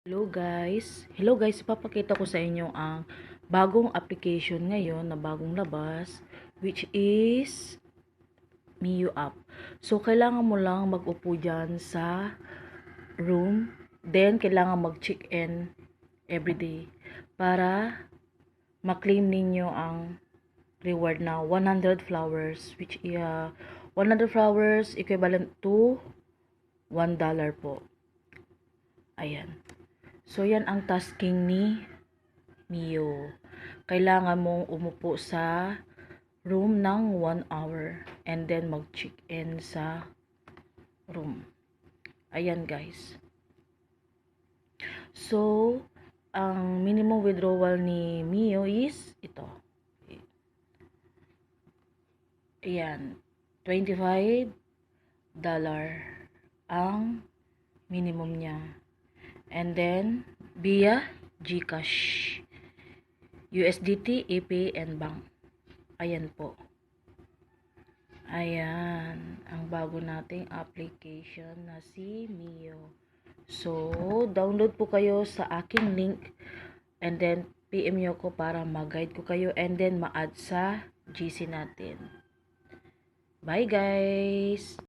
Hello guys, ipapakita ko sa inyo ang bagong application ngayon na bagong labas, which is Mio app. So kailangan mo lang mag-upo dyan sa room, then kailangan mag-check-in everyday para ma-claim ninyo ang reward na 100 flowers, which 100 flowers equivalent to $1 po. Ayan. So, yan ang tasking ni Mio. Kailangan mong umupo sa room ng 1 hour and then mag-check-in sa room. Ayan, guys. So, ang minimum withdrawal ni Mio is ito. Ayan, $25 ang minimum niya. And then, via GCash, USDT, AP, and Bank. Ayan po. Ayan, ang bago nating application na si Mio. So, download po kayo sa aking link and then PM nyo ko para mag-guide ko kayo and then ma-add sa GC natin. Bye guys!